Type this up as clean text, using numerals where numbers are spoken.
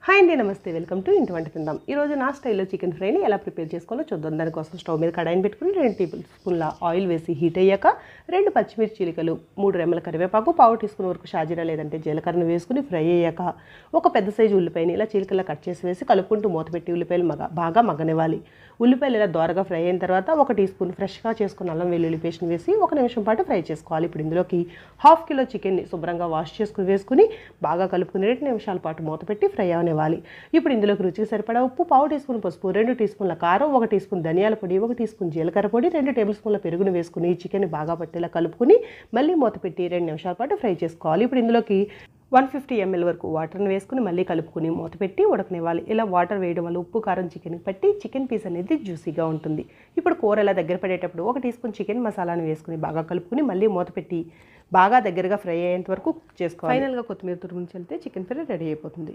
Hi అండి, నమస్తే. Welcome to ఇంటి వంట తిందాం. ఈరోజు నా స్టైల్లో చికెన్ ఫ్రైని ఎలా ప్రిపేర్ చేసుకోవాలో చూద్దాం. దానికోసం స్టవ్ మీద కడాయిని పెట్టుకుని 2 టేబుల్ స్పూన్ల ఆయిల్ వేసి హీట్ అయ్యాక 2 పచ్చిమిర్చి చీలికలు, 3 రెమ్మల కరివేపాకు, పావు టీ స్పూన్ వరకు షాజీరా లేదంటే జీలకర్రను వేసుకుని ఫ్రై అయ్యాక ఒక పెద్ద సైజు ఉల్లిపాయని ఇలా చీలికల్లా కట్ చేసి వేసి కలుపుకుంటూ మూత పెట్టి ఉల్లిపాయలు బాగా మగ్గనివ్వాలి. ఉల్లిపాయలు ఇలా దోరగా ఫ్రై అయిన తర్వాత 1 టీ స్పూన్ ఫ్రెష్గా చేసుకున్న అల్లం వెల్లుల్లి పేస్ట్ని వేసి 1 నిమిషం పాటు ఫ్రై చేసుకోవాలి. ఇప్పుడు ఇందులోకి 1/2 కిలో చికెన్ని శుభ్రంగా వాష్ చేసుకుని వేసుకుని బాగా కలుపుకుని 2 నిమిషాల పాటు మూత పెట్టి ఫ్రై అవనివ్వాలి. ఇప్పుడు ఇందులోకి రుచికి సరిపడా ఉప్పు, పావు టీ స్పూన్ పసుపు, 2 టీ స్పూన్ల కారం, 1 టీ స్పూన్ ధనియాల పొడి, 1 టీ స్పూన్ జీలకర్ర పొడి, 2 టేబుల్ స్పూన్ల పెరుగును వేసుకుని చికెన్ బాగా పట్టేలా కలుపుకుని మళ్ళీ మూత పెట్టి 2 నిమిషాల పాటు ఫ్రై చేసుకోవాలి. ఇప్పుడు ఇందులోకి 150 ml వరకు వాటర్ని వేసుకుని మళ్ళీ కలుపుకుని మూత పెట్టి ఉడకనివ్వాలి. ఇలా వాటర్ వేయడం వల్ల ఉప్పు కారం చికెన్కి పట్టి చికెన్ పీస్ అనేది జ్యూసీగా ఉంటుంది. ఇప్పుడు కూర ఇలా దగ్గర పడేటప్పుడు 1 టీ స్పూన్ చికెన్ మసాలాను వేసుకుని బాగా కలుపుకుని మళ్ళీ మూత పెట్టి బాగా దగ్గరగా ఫ్రై అయ్యేంత వరకు కుక్ చేసుకోవాలి. ఫైనల్గా కొత్తిమీర తురుముని చల్లితే చికెన్ ఫ్రై రెడీ అయిపోతుంది.